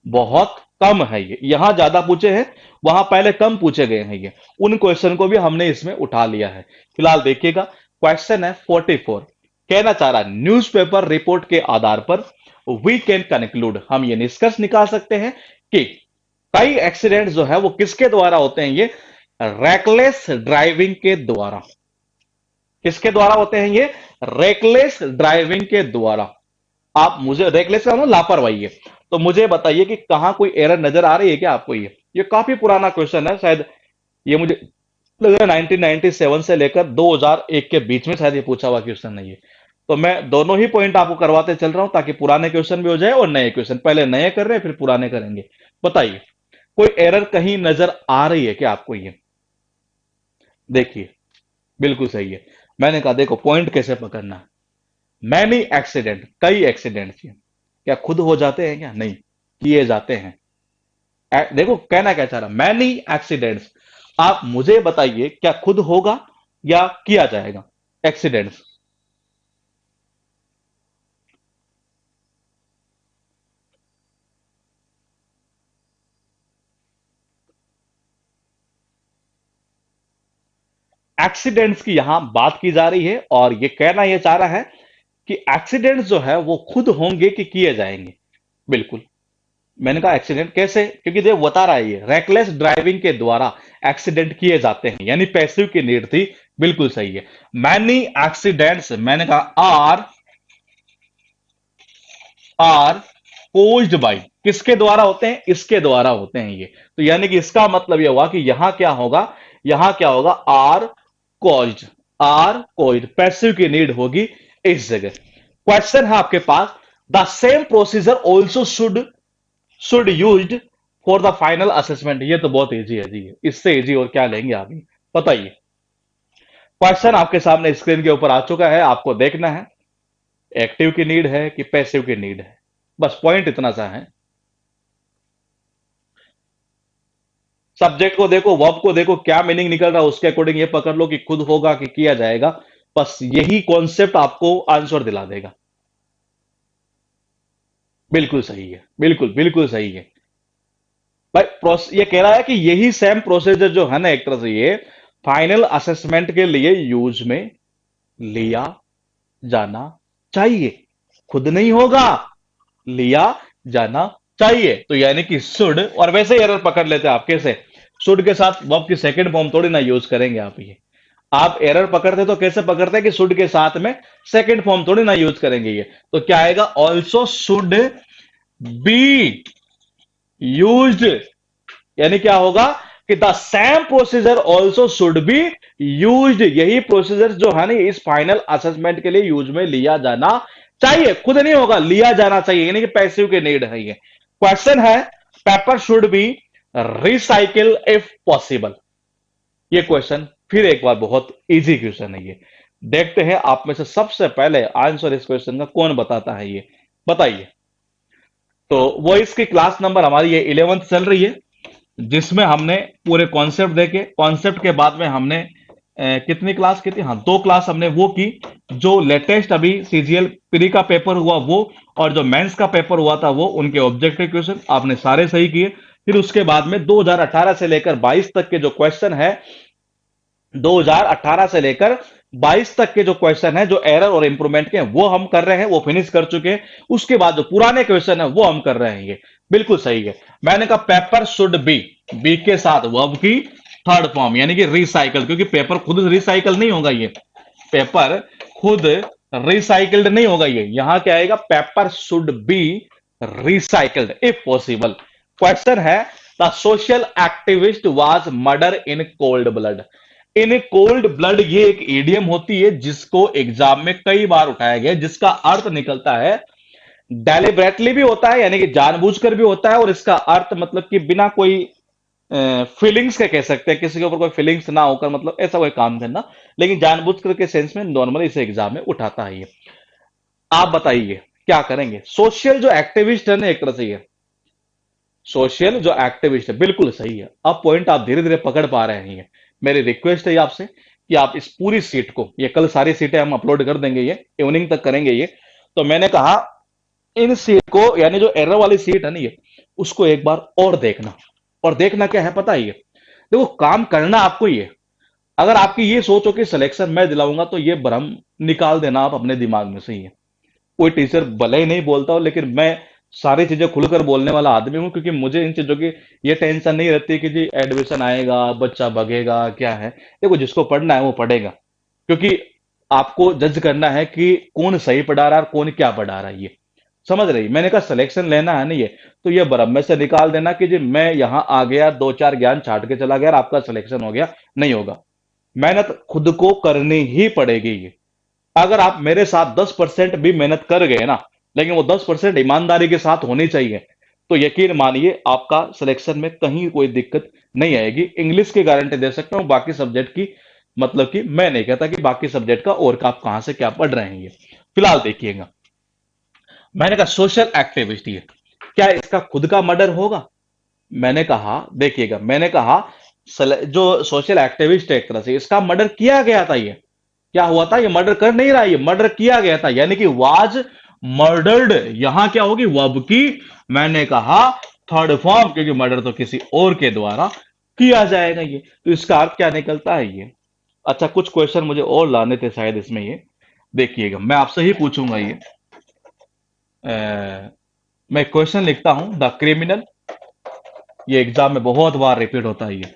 बहुत कम है ये। यहां ज्यादा पूछे हैं, वहां पहले कम पूछे गए हैं ये। उन क्वेश्चन को भी हमने इसमें उठा लिया है। फिलहाल देखिएगा, क्वेश्चन है 44। कहना चाह रहा न्यूज़पेपर रिपोर्ट के आधार पर वी कैन कंक्लूड, हम ये निष्कर्ष निकाल सकते हैं कि कई एक्सीडेंट जो है वो किसके द्वारा होते हैं ये? रेकलेस ड्राइविंग के द्वारा। किसके द्वारा होते हैं ये? रेकलेस ड्राइविंग के द्वारा। आप मुझे रेकलेस का मतलब लापरवाही है, तो मुझे बताइए कि कहां कोई एरर नजर आ रही है क्या आपको? ये काफी पुराना क्वेश्चन है, शायद ये मुझे लग रहा है 1997 से लेकर 2001 के बीच में शायद ये पूछा हुआ क्वेश्चन नहीं है। तो मैं दोनों ही पॉइंट आपको करवाते चल रहा हूं ताकि पुराने क्वेश्चन भी हो जाए और नए क्वेश्चन। पहले नए कर रहे हैं फिर पुराने करेंगे। बताइए, कोई एरर कहीं नजर आ रही है क्या आपको ये? देखिए, बिल्कुल सही है। मैंने कहा देखो पॉइंट कैसे पकड़ना है। मैनी एक्सीडेंट, कई एक्सीडेंट क्या खुद हो जाते हैं क्या? नहीं, किए जाते हैं। देखो कहना क्या चाह रहा, मैनी एक्सीडेंट्स। आप मुझे बताइए क्या खुद होगा या किया जाएगा एक्सीडेंट्स? एक्सीडेंट्स की यहां बात की जा रही है और ये कहना यह चाह रहा है कि एक्सीडेंट्स जो है वो खुद होंगे कि किए जाएंगे। बिल्कुल। मैंने कहा एक्सीडेंट कैसे, क्योंकि देखो बता रहा है ये रेकलेस ड्राइविंग के द्वारा एक्सीडेंट किए जाते हैं, यानी पैसिव की नीड थी। बिल्कुल सही है। मैनी एक्सीडेंट्स मैंने कहा आर कोज्ड बाई, किसके द्वारा होते हैं? इसके द्वारा होते हैं ये। तो यानी कि इसका मतलब यह हुआ कि यहां क्या होगा? यहां क्या होगा? कोज्ड आर कोज्ड, पैसिव की नीड होगी इस जगह। क्वेश्चन है आपके पास, the same procedure also should used for the final assessment. ये तो बहुत इजी है जी, इससे इजी और क्या लेंगे आप? बताइए। क्वेश्चन आपके सामने स्क्रीन के ऊपर आ चुका है, आपको देखना है एक्टिव की नीड है कि पैसिव की नीड है। बस पॉइंट इतना सा है। सब्जेक्ट को देखो, वर्ब को देखो, क्या मीनिंग निकल रहा है उसके अकॉर्डिंग ये पकड़ लो कि खुद होगा कि किया जाएगा। बस यही कॉन्सेप्ट आपको आंसर दिला देगा। बिल्कुल सही है, बिल्कुल बिल्कुल सही है भाई। ये कह रहा है कि यही सेम प्रोसीजर जो है ना एक तरह से ये फाइनल असेसमेंट के लिए यूज में लिया जाना चाहिए। खुद नहीं होगा, लिया जाना चाहिए। तो यानी कि शुड, और वैसे एरर पकड़ लेते हैं आप कैसे, शुड के साथ वर्ब की सेकंड फॉर्म थोड़ी ना यूज करेंगे आप, ये आप एरर पकड़ते तो कैसे पकड़ते हैं कि शुड के साथ में सेकंड फॉर्म थोड़ी ना यूज करेंगे। ये तो क्या आएगा, ऑल्सो शुड बी यूज्ड, यानी क्या होगा कि the same procedure also should be used, यही प्रोसीजर जो है ना इस फाइनल असेसमेंट के लिए यूज में लिया जाना चाहिए, खुद नहीं होगा, लिया जाना चाहिए, यानी कि पैसिव के नीड है ये। क्वेश्चन है, paper should B recycle if possible. ये क्वेश्चन फिर एक बार बहुत इजी क्वेश्चन है ये। देखते हैं आप में से सबसे पहले आंसर इस क्वेश्चन का कौन बताता है, ये बताइए। तो वो इसकी क्लास नंबर हमारी ये 11th चल रही है, जिसमें हमने पूरे कॉन्सेप्ट देखे, कॉन्सेप्ट के बाद में हमने कितनी क्लास की थी, हाँ 2 क्लास हमने वो की। जो लेटेस्ट अभी सीजीएल प्री का पेपर हुआ वो, और जो मेंस का पेपर हुआ था वो, उनके ऑब्जेक्टिव क्वेश्चन आपने सारे सही किए। फिर उसके बाद में 2018 से लेकर 22 तक के जो क्वेश्चन है, 2018 से लेकर 22 तक के जो क्वेश्चन है जो एरर और इंप्रूवमेंट के हैं वो हम कर रहे हैं, वो फिनिश कर चुके हैं। उसके बाद जो पुराने क्वेश्चन है वो हम कर रहे हैं, ये बिल्कुल सही है। मैंने कहा पेपर शुड बी के साथ वर्ब की थर्ड फॉर्म, यानी कि रिसाइकल, क्योंकि पेपर खुद रिसाइकल नहीं होगा, ये पेपर खुद रिसाइकल्ड नहीं होगा, ये यहां क्या आएगा, paper should be recycled if possible. Question है, the social activist was murder in cold blood. In cold blood, ये एक ईडियम होती है जिसको एग्जाम में कई बार उठाया गया, जिसका अर्थ निकलता है डेलिबरेटली भी होता है, यानी कि जानबूझकर भी होता है, और इसका अर्थ मतलब कि बिना कोई फीलिंग्स के कह सकते हैं, किसी के ऊपर कोई फीलिंग्स ना होकर, मतलब ऐसा कोई काम करना, लेकिन जानबूझकर के सेंस में नॉर्मली इसे एग्जाम में उठाता है ये। आप बताइए क्या करेंगे, सोशल जो एक्टिविस्ट है ना, एक तरह से ये सोशल जो एक्टिविस्ट है, बिल्कुल सही है। अब पॉइंट आप धीरे धीरे पकड़ पा रहे हैं। मेरी रिक्वेस्ट है आपसे कि आप इस पूरी सीट को, ये कल सारी सीटें हम अपलोड कर देंगे, ये इवनिंग तक करेंगे ये। तो मैंने कहा इन सीट को, यानी जो एरर वाली सीट है ना ये, उसको एक बार और देखना। और देखना क्या है पता है, ये देखो काम करना आपको ये, अगर आपकी ये सोच हो कि सिलेक्शन मैं दिलाऊंगा, तो ये भ्रम निकाल देना आप अपने दिमाग में से ही है। कोई टीचर भले ही नहीं बोलता हो, लेकिन मैं सारी चीजें खुलकर बोलने वाला आदमी हूं, क्योंकि मुझे इन चीजों की ये टेंशन नहीं रहती कि जी एडमिशन आएगा, बच्चा भगेगा, क्या है। देखो जिसको पढ़ना है वो पढ़ेगा, क्योंकि आपको जज करना है कि कौन सही पढ़ा रहा है और कौन क्या पढ़ा रहा है, ये समझ रही। मैंने कहा सिलेक्शन लेना है ना ये, तो ये भ्रम में से निकाल देना कि जी मैं यहां आ गया, 2-4 ज्ञान छाट के चला गया और आपका सिलेक्शन हो गया, नहीं होगा। मेहनत खुद को करनी ही पड़ेगी ये। अगर आप मेरे साथ 10% भी मेहनत कर गए ना, लेकिन वो 10% ईमानदारी के साथ होनी चाहिए, तो यकीन मानिए आपका सिलेक्शन में कहीं कोई दिक्कत नहीं आएगी। इंग्लिश की गारंटी दे सकता हूं, बाकी सब्जेक्ट की मतलब कि मैं नहीं कहता कि बाकी सब्जेक्ट का और का आप कहां से क्या पढ़ रहे हैं ये। फिलहाल देखिएगा, मैंने कहा सोशल एक्टिविस्ट, ये क्या इसका खुद का मर्डर होगा? मैंने कहा देखिएगा, मैंने कहा जो सोशल एक्टिविस्ट है एक तरह से, इसका मर्डर किया गया था, ये क्या हुआ था, ये मर्डर कर नहीं रहा, ये मर्डर किया गया था, यानी कि वाज मर्डर्ड। यहां क्या होगी, वर्ब की मैंने कहा थर्ड फॉर्म, क्योंकि मर्डर तो किसी और के द्वारा किया जाएगा ये। तो इसका अर्थ क्या निकलता है ये। अच्छा कुछ क्वेश्चन मुझे और लाने थे शायद इसमें, ये देखिएगा मैं आपसे ही पूछूंगा ये। मैं क्वेश्चन लिखता हूं, द क्रिमिनल, ये एग्जाम में बहुत बार रिपीट होता है ये,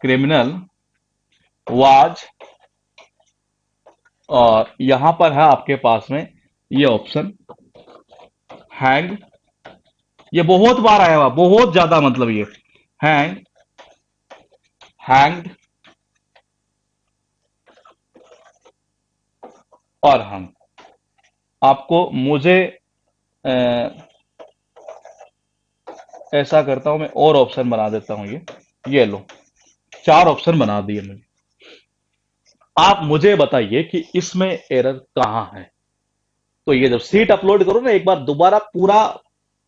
क्रिमिनल वाज, और यहां पर है आपके पास में ये ऑप्शन हैंग, ये बहुत बार आया हुआ, बहुत ज्यादा, मतलब ये हैंग, हैंग्ड और हंग। आपको मुझे ऐसा करता हूं, मैं और ऑप्शन बना देता हूं, ये लो 4 ऑप्शन बना दिए मैंने। आप मुझे बताइए कि इसमें एरर कहां है। तो ये जब सीट अपलोड करो ना, एक बार दोबारा पूरा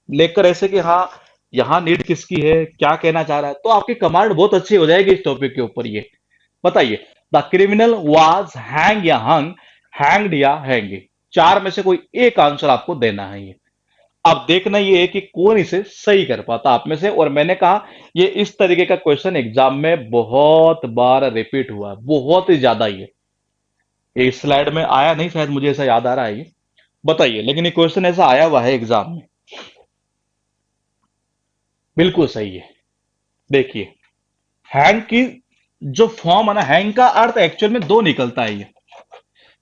लेकर ऐसे कि हाँ यहां नीड किसकी है, क्या कहना चाह रहा है, तो आपकी कमांड बहुत अच्छी हो जाएगी इस टॉपिक के ऊपर। ये बताइए, द क्रिमिनल वाज हैंग या हंग, हैंग्ड या हैंगी, 4 में से कोई एक आंसर आपको देना है ये। अब देखना ये है कि कौन इसे सही कर पाता आप में से। और मैंने कहा ये इस तरीके का क्वेश्चन एग्जाम में बहुत बार रिपीट हुआ है, बहुत ही ज्यादा। ये इस स्लाइड में आया नहीं शायद, मुझे ऐसा याद आ रहा है ये, बताइए, लेकिन ये क्वेश्चन ऐसा आया हुआ है एग्जाम में। बिल्कुल सही है। देखिए, हैंग की जो फॉर्म है ना, हैंग का अर्थ एक्चुअल में दो निकलता है ये।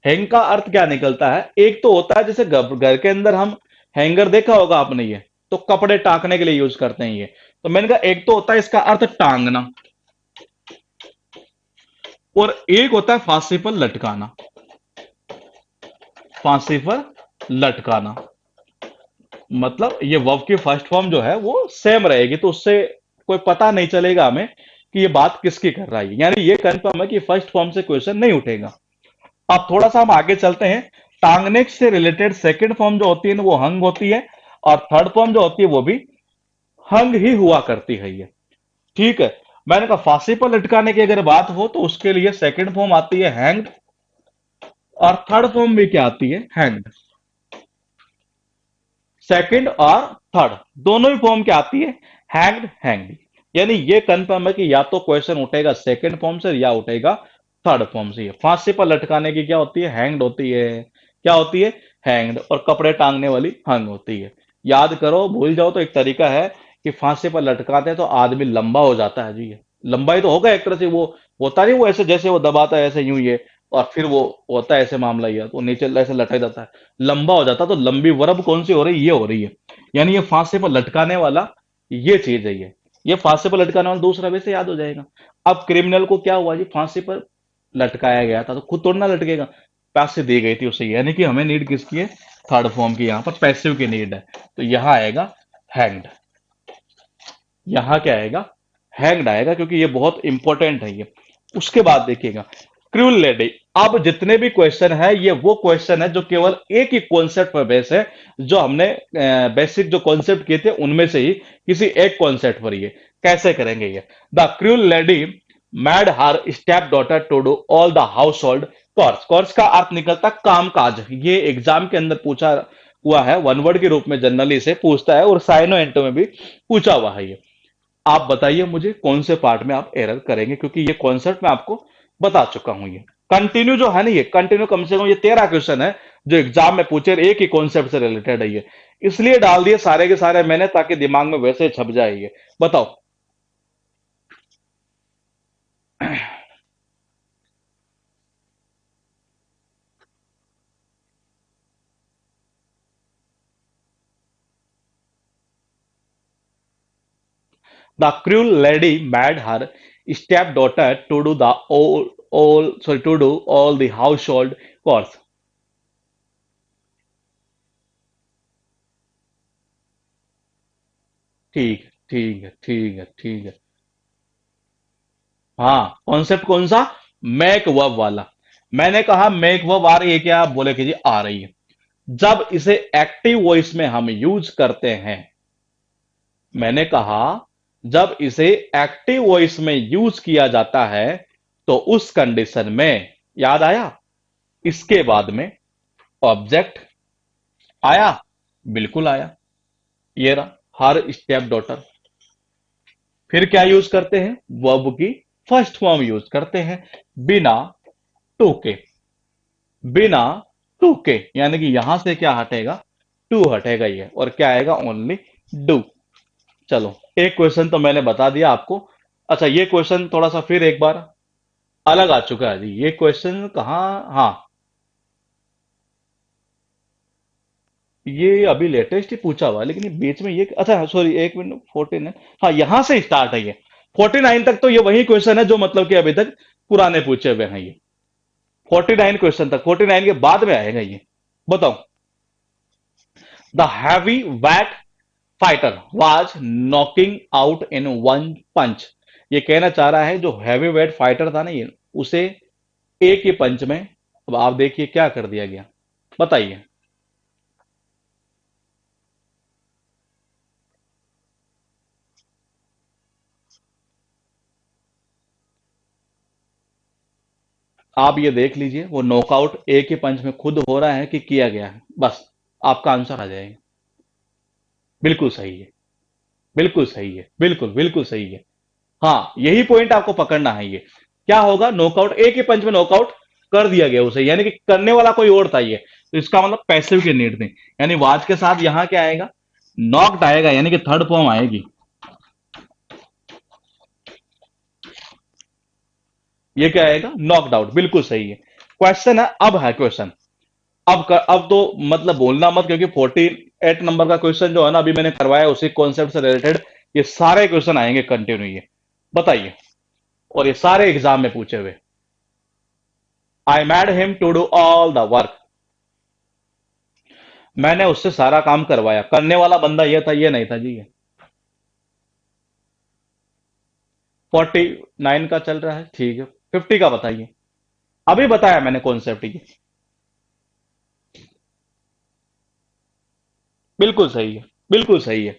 हैंग का अर्थ क्या निकलता है, एक तो होता है जैसे घर के अंदर हम हैंगर देखा होगा आपने, ये तो कपड़े टांगने के लिए यूज करते हैं ये। तो मैंने कहा एक तो होता है इसका अर्थ टांगना, और एक होता है फांसी पर लटकाना। फांसी पर लटकाना मतलब ये वर्ब की फर्स्ट फॉर्म जो है वो सेम रहेगी, तो उससे कोई पता नहीं चलेगा हमें कि ये बात किसकी कर रहा है, यानी ये कंफर्म है कि फर्स्ट फॉर्म से क्वेश्चन नहीं उठेगा। अब थोड़ा सा हम आगे चलते हैं। टांगने से रिलेटेड सेकंड फॉर्म जो होती है ना वो हंग होती है, और थर्ड फॉर्म जो होती है वो भी हंग ही हुआ करती है ये। ठीक है। मैंने कहा फांसी पर लटकाने की अगर बात हो तो उसके लिए सेकंड फॉर्म आती है हैंग्ड, और थर्ड फॉर्म भी क्या आती है, हैंग्ड। सेकंड और थर्ड दोनों ही फॉर्म क्या आती है, हैंग्ड हैंग्ड। यानी ये कंफर्म है कि या तो क्वेश्चन उठेगा सेकंड फॉर्म से या उठेगा थर्ड फॉर्म से। फांसी पर लटकाने की क्या होती है, हैंग्ड होती है। क्या होती है, हैंग्ड। और कपड़े टांगने वाली हंग होती है। याद करो, भूल जाओ तो एक तरीका है कि फांसी पर लटकाते हैं तो आदमी लंबा हो जाता है जी, ये लंबाई तो होगा एक तरह से, वो होता नहीं, वो ऐसे जैसे वो दबाता है ऐसे यूं ये, और फिर वो होता है ऐसे मामला, ये तो नीचे ऐसे लटक जाता है, लंबा हो जाता। तो लंबी वर्ब कौन सी हो रही है, ये हो रही है। यानी ये फांसी पर लटकाने वाला ये चीज है ये फांसी पर लटकाने वाला दूसरा वैसे याद हो जाएगा। अब क्रिमिनल को क्या हुआ जी, फांसी पर लटकाया गया था तो खुद तोड़ना लटकेगा, पैसे दी गई थी उसे, यानी कि हमें नीड किसकी है, थर्ड फॉर्म की, यहां पर पैसिव की नीड है। तो यहां आएगा हैंग्ड। यहां क्या आएगा, हैंग्ड आएगा, क्योंकि ये बहुत इंपॉर्टेंट है ये। उसके बाद देखिएगा, क्रूल लेडी। अब जितने भी क्वेश्चन है ये वो क्वेश्चन है जो केवल एक ही कॉन्सेप्ट पर बेस है, जो हमने बेसिक जो कॉन्सेप्ट किए थे उनमें से ही किसी एक कॉन्सेप्ट पर। ये कैसे करेंगे ये, the cruel lady made her stepdaughter to do all the household course. Course का अर्थ निकलता काम काज। ये एग्जाम के अंदर पूछा हुआ है, वन वर्ड के रूप में जनरली से पूछता है, और साइनो एंटो में भी पूछा हुआ है ये। आप बताइए मुझे कौन से पार्ट में आप एरर करेंगे, क्योंकि ये कॉन्सेप्ट मैं आपको बता चुका हूं। ये कंटिन्यू जो है ना, ये कंटिन्यू कम से कम ये 13 क्वेश्चन है जो एग्जाम में पूछे, और एक ही कॉन्सेप्ट से रिलेटेड है ये। इसलिए डाल दिए सारे के सारे मैंने, ताकि दिमाग में वैसे छप जाए ये। बताओ। The cruel lady made her stepdaughter to do the all sorry to do all the household chores। ठीक ठीक है, ठीक है, ठीक है। हाँ, कॉन्सेप्ट कौन सा, मैक वर्ब वाला। मैंने कहा मैक वर्ब आ रही है क्या, आप बोले कि जी आ रही है। जब इसे एक्टिव वॉइस में हम यूज करते हैं, मैंने कहा जब इसे एक्टिव वॉइस में यूज किया जाता है तो उस कंडीशन में, याद आया, इसके बाद में ऑब्जेक्ट आया, बिल्कुल आया। ये रहा हर स्टेप डॉटर। फिर क्या यूज करते हैं, वर्ब की फर्स्ट फॉर्म यूज करते हैं, बिना टू के। बिना टू के, यानी कि यहां से क्या हटेगा, टू हटेगा ये, और क्या आएगा, ओनली डू। चलो, एक क्वेश्चन तो मैंने बता दिया आपको। अच्छा, ये क्वेश्चन थोड़ा सा फिर एक बार अलग आ चुका है जी। ये क्वेश्चन कहाँ, हाँ, ये अभी लेटेस्ट ही पूछा हुआ है, लेकिन ये बीच में ये, अच्छा सॉरी, एक मिनट, 14 है। हाँ, यहां से स्टार्ट है ये। 49 तक तो ये वही क्वेश्चन है जो मतलब कि अभी तक पुराने पूछे हुए हैं ये। 49 क्वेश्चन तक, 49 के बाद में आएगा ये। बताओ। The heavy weight fighter was knocking out in one punch. ये कहना चाह रहा है जो हैवी वेट फाइटर था ना ये, उसे एक ही पंच में, अब आप देखिए क्या कर दिया गया, बताइए। आप ये देख लीजिए, वो नॉकआउट एक ही पंच में खुद हो रहा है कि किया गया है, बस आपका आंसर आ जाएगा। बिल्कुल सही है, बिल्कुल सही है, बिल्कुल बिल्कुल सही है। हाँ, यही पॉइंट आपको पकड़ना है। ये क्या होगा, नॉकआउट, एक ही पंच में नॉकआउट कर दिया गया उसे, यानी कि करने वाला कोई और था ये। तो इसका मतलब पैसिव की नीड थी, यानी वाज के साथ यहां क्या आएगा, नॉक्ड आएगा, यानी कि थर्ड फॉर्म आएगी। ये क्या आएगा, नॉकड आउट, बिल्कुल सही है। क्वेश्चन है क्वेश्चन। अब तो मतलब बोलना मत, क्योंकि 48 नंबर का क्वेश्चन जो है ना अभी मैंने करवाया उसी कॉन्सेप्ट से रिलेटेड ये सारे क्वेश्चन आएंगे कंटिन्यू। ये बताइए, और ये सारे एग्जाम में पूछे हुए। I made him to do all the work. मैंने उससे सारा काम करवाया, करने वाला बंदा ये था, ये नहीं था जी। ये 49 का चल रहा है, ठीक है। 50 का बताइए। अभी बताया मैंने कॉन्सेप्ट ये। बिल्कुल सही है, बिल्कुल सही है।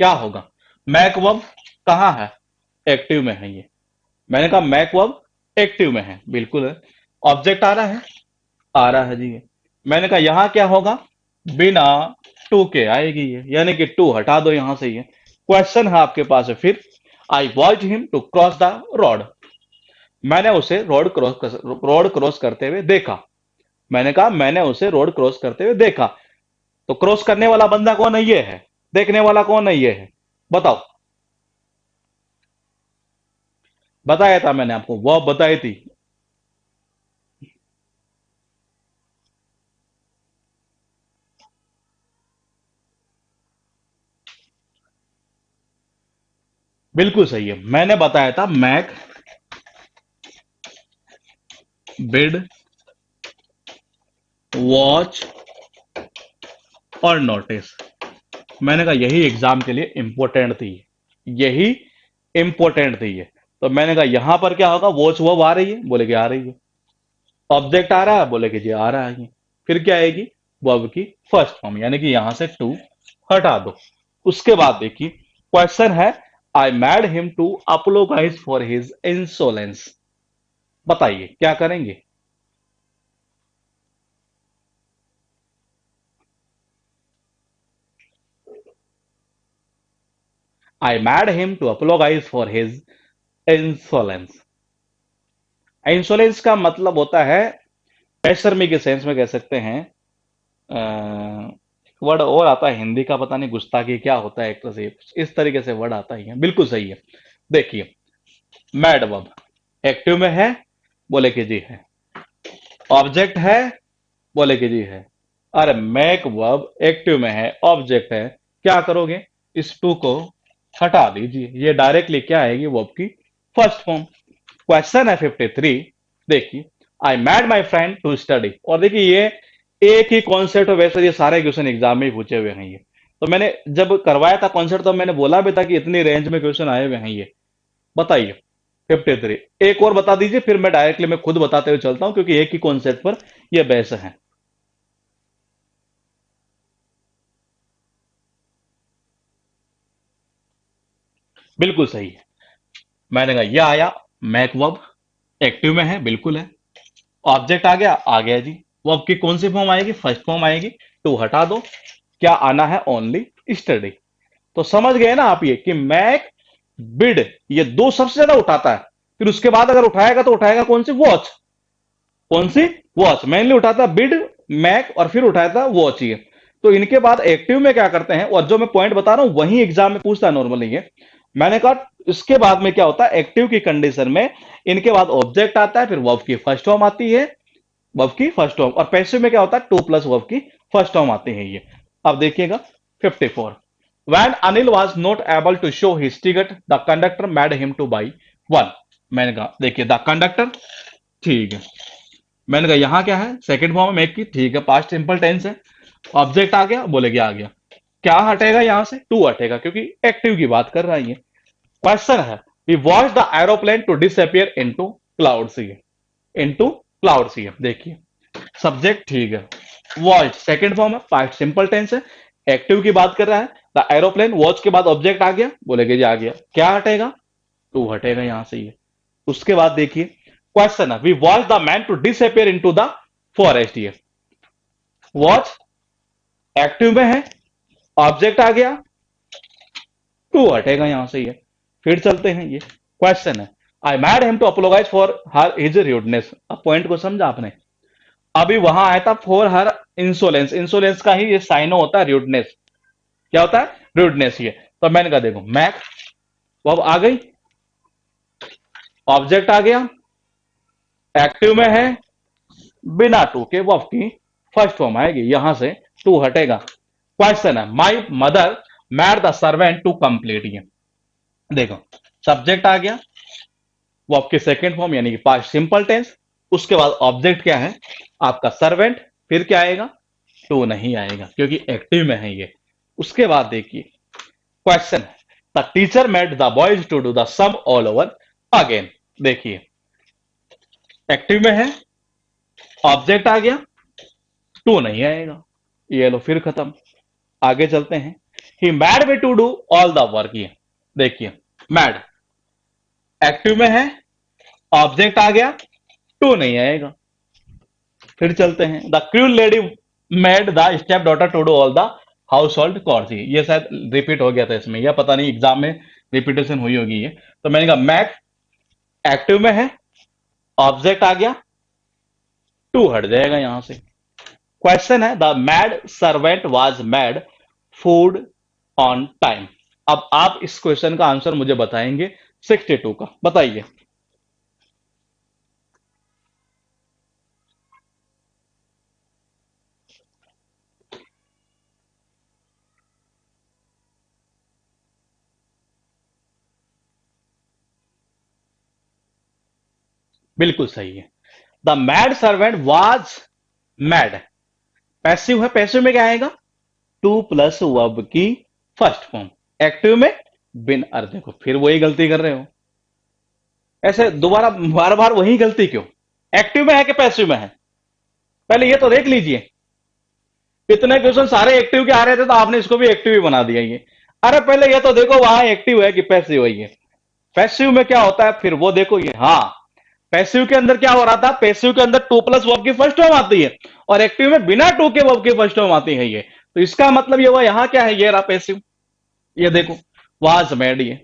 क्या होगा, मैक वर्ब कहाँ है, एक्टिव में है ये। मैंने कहा मैक वर्ब एक्टिव में है, बिल्कुल है। ऑब्जेक्ट आ रहा है, आ रहा है जी ये। मैंने कहा यहां क्या होगा, बिना टू के आएगी ये, यानी कि टू हटा दो यहां से। ये क्वेश्चन है आपके पास है फिर। I watch him to cross the road. मैंने उसे रोड क्रॉस करते हुए देखा। मैंने कहा मैंने उसे रोड क्रॉस करते हुए देखा। तो क्रॉस करने वाला बंदा कौन है, ये है। देखने वाला कौन है, ये है। बताओ। बताया था मैंने आपको, वो बताई थी। बिल्कुल सही है, मैंने बताया था मैक, बिड, वॉच और नोटिस। मैंने कहा यही एग्जाम के लिए इंपॉर्टेंट थी, यही इंपॉर्टेंट थी ये। तो मैंने कहा यहां पर क्या होगा, वॉच वर्ब आ रही है, बोले कि आ रही है। ऑब्जेक्ट आ रहा है, बोले कि जी आ रहा है। फिर क्या आएगी, वर्ब की फर्स्ट फॉर्म, यानी कि यहां से टू हटा दो। उसके बाद देखिए क्वेश्चन है, I made him to apologize for his insolence. बताइए क्या करेंगे। I made him to apologize for his insolence. Insolence का मतलब होता है बेशर्मी के सेंस में कह सकते हैं। वर्ड और आता है हिंदी का, पता नहीं गुस्ताखी क्या होता है, एक तरह से इस तरीके से वर्ड आता ही है, बिल्कुल सही है। देखिए मैड वर्ब एक्टिव में है, बोले कि जी है। ऑब्जेक्ट है, बोले कि जी है। अरे मैक वर्ब एक्टिव में है, ऑब्जेक्ट है, क्या करोगे, इस टू को हटा दीजिए, ये डायरेक्टली क्या आएगी, वर्ब की फर्स्ट फॉर्म। क्वेश्चन है 53। देखिए, I made my friend to study. और देखिए ये एक ही कॉन्सेप्ट है, वैसे ये सारे क्वेश्चन एग्जाम में ही पूछे हुए हैं ये। तो मैंने जब करवाया था कॉन्सेप्ट तो मैंने बोला भी था कि इतनी रेंज में क्वेश्चन आए हुए हैं ये। बताइए 53। एक और बता दीजिए, फिर मैं डायरेक्टली मैं खुद बताते हुए चलता हूं, क्योंकि एक ही कॉन्सेप्ट पर यह बहस है। बिल्कुल सही है। मैंने कहा यह आया, मैक वर्ब एक्टिव में है, बिल्कुल है। ऑब्जेक्ट आ गया जी। वर्ब की कौन सी फॉर्म आएगी, फर्स्ट फॉर्म आएगी। टू हटा दो, क्या आना है, ओनली स्टडी। तो समझ गए ना आप ये कि मैक, बिड, ये दो सबसे ज्यादा उठाता है। फिर उसके बाद अगर उठाएगा तो उठाएगा कौन सी, वॉच। कौन सी, वॉच मेनली उठाता, बिड, मैक और फिर उठाता वॉच ही है। तो इनके बाद एक्टिव में क्या करते हैं, और जो मैं पॉइंट बता रहा हूं वही एग्जाम में पूछता है नॉर्मली है। मैंने कहा इसके बाद में क्या होता है, एक्टिव की कंडीशन में इनके बाद ऑब्जेक्ट आता है, फिर वर्ब की फर्स्ट फॉर्म आती है, वर्ब की फर्स्ट फॉर्म। और पैसिव में क्या होता है, टू प्लस वर्ब की फर्स्ट फॉर्म आती है ये। अब देखिएगा 54। When Anil was not able to show his ticket, the conductor made him to buy one। मैंने कहा देखिए द कंडक्टर, ठीक है। मैंने कहा यहां क्या है, सेकंड फॉर्म है मेक की, ठीक है, पास्ट सिंपल टेंस है। ऑब्जेक्ट आ गया, बोले कि आ गया। क्या हटेगा यहां से, टू हटेगा, क्योंकि एक्टिव की बात कर रहा है ये। क्वेश्चन है, we watch the aeroplane to disappear into clouds. ये इनटू क्लाउड्स, ये देखिए सब्जेक्ट, ठीक है। वॉच सेकंड फॉर्म है, पास्ट सिंपल टेंस है, एक्टिव की बात कर रहा है। द एरोप्लेन, वॉच के बाद ऑब्जेक्ट आ गया, बोले कि जी आ गया। क्या हटेगा, टू हटेगा यहां से ये। उसके बाद देखिए क्वेश्चन है, we watch the man to disappear into the forest. ये वॉच एक्टिव में है, ऑब्जेक्ट आ गया, टू हटेगा यहां से ये। फिर चलते हैं, ये क्वेश्चन है, I made him to apologize for her his rudeness. अब पॉइंट को समझा आपने। अभी वहां आया था फॉर हर इंसोलेंस, इंसोलेंस का ही ये साइनो होता है रूडनेस। क्या होता है, रूडनेस ये। तो मैंने कहा देखो मैक, वो अब आ गई, ऑब्जेक्ट आ गया, एक्टिव में है, बिना टू के वर्ब की फर्स्ट फॉर्म आएगी, यहां से टू हटेगा। क्वेश्चन है, my mother made the servant to complete. ये देखो, सब्जेक्ट आ गया, वर्ब की सेकेंड फॉर्म यानी कि पास्ट सिंपल टेंस, उसके बाद ऑब्जेक्ट क्या है आपका सर्वेंट, फिर क्या आएगा, टू नहीं आएगा क्योंकि एक्टिव में है ये। उसके बाद देखिए question, the teacher made the boys to do the sum all over again. देखिए एक्टिव में है, ऑब्जेक्ट आ गया, टू नहीं आएगा, ये लो फिर खत्म। आगे चलते हैं, he made me to do all the work. ये देखिए मैड एक्टिव में है, ऑब्जेक्ट आ गया, टू नहीं आएगा। फिर चलते हैं, the cruel lady made the stepdaughter to do all the household course. ये शायद रिपीट हो गया था इसमें, या पता नहीं एग्जाम में रिपीटेशन हुई होगी ये। तो मैंने कहा मैड एक्टिव में है, ऑब्जेक्ट आ गया, टू हट जाएगा यहां से। क्वेश्चन है, the mad servant was mad food on time. अब आप इस क्वेश्चन का आंसर मुझे बताएंगे 62 का, बताइए। बिल्कुल सही है, the mad servant was mad. Passive है, पैसिव में क्या आएगा, टू प्लस वर्ब की फर्स्ट फॉर्म। एक्टिव में बिन, अर्थ देखो फिर वही गलती कर रहे हो, ऐसे दोबारा बार बार वही गलती क्यों। एक्टिव में है कि पैसिव में है, पहले ये तो देख लीजिए। इतने क्वेश्चन सारे एक्टिव के आ रहे थे तो आपने इसको भी एक्टिव ही बना दिया ये। अरे पहले ये तो देखो वहां एक्टिव है कि पैसिव है ये। पैसिव में क्या होता है फिर वो देखो ये, हाँ पैसिव के अंदर क्या हो रहा था, पैसिव के अंदर टू प्लस वर्ब की फर्स्ट फॉर्म आती है, और एक्टिव में बिना टू के वर्ब की फर्स्ट फॉर्म आती है ये। तो इसका मतलब ये हुआ यहां क्या है, ये रहा पैसिव। ये देखो वाज मेड, ये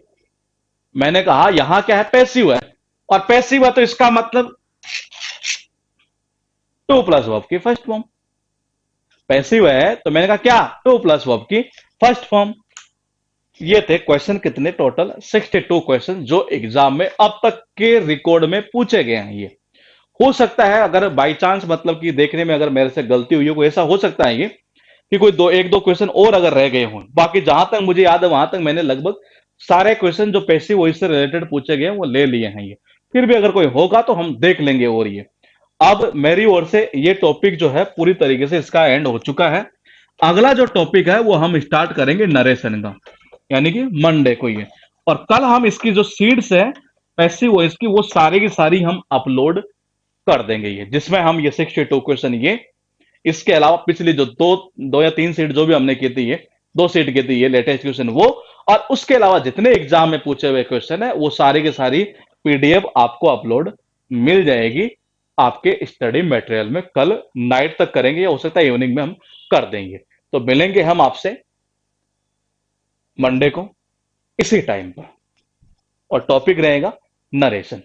मैंने कहा यहां क्या है, पैसिव है, और पैसिव है तो इसका मतलब टू प्लस वर्ब की फर्स्ट फॉर्म। पैसिव है तो मैंने कहा क्या, टू प्लस वर्ब की फर्स्ट फॉर्म। ये थे क्वेश्चन, कितने टोटल 62 क्वेश्चन जो एग्जाम में अब तक के रिकॉर्ड में पूछे गए हैं। ये हो सकता है अगर बाई चांस मतलब कि देखने में अगर मेरे से गलती हुई हो, कोई ऐसा हो सकता है ये कि कोई दो एक दो क्वेश्चन और अगर रह गए हों। बाकी जहां तक मुझे याद है वहां तक मैंने लगभग सारे क्वेश्चन जो पैसिव वॉइस से रिलेटेड पूछे गए हैं वो ले लिए हैं ये। फिर भी अगर कोई होगा तो हम देख लेंगे। और ये अब मेरी ओर से ये टॉपिक जो है पूरी तरीके से इसका एंड हो चुका है। अगला जो टॉपिक है वो हम स्टार्ट करेंगे नरेशन का, यानी कि मंडे को ये। और कल हम इसकी जो सीड्स है पैसिव वॉइस की वो सारी की सारी हम अपलोड कर देंगे ये, जिसमें हम ये 62 क्वेश्चन ये, इसके अलावा पिछली जो दो दो या तीन सीट जो भी हमने की थी, ये दो सीट की थी ये लेटेस्ट क्वेश्चन वो, और उसके अलावा जितने एग्जाम में पूछे हुए क्वेश्चन है वो सारी की सारी पीडीएफ आपको अपलोड मिल जाएगी आपके स्टडी मटेरियल में। कल नाइट तक करेंगे या हो सकता है इवनिंग में हम कर देंगे। तो मिलेंगे हम आपसे मंडे को इसी टाइम पर, और टॉपिक रहेगा नरेशन।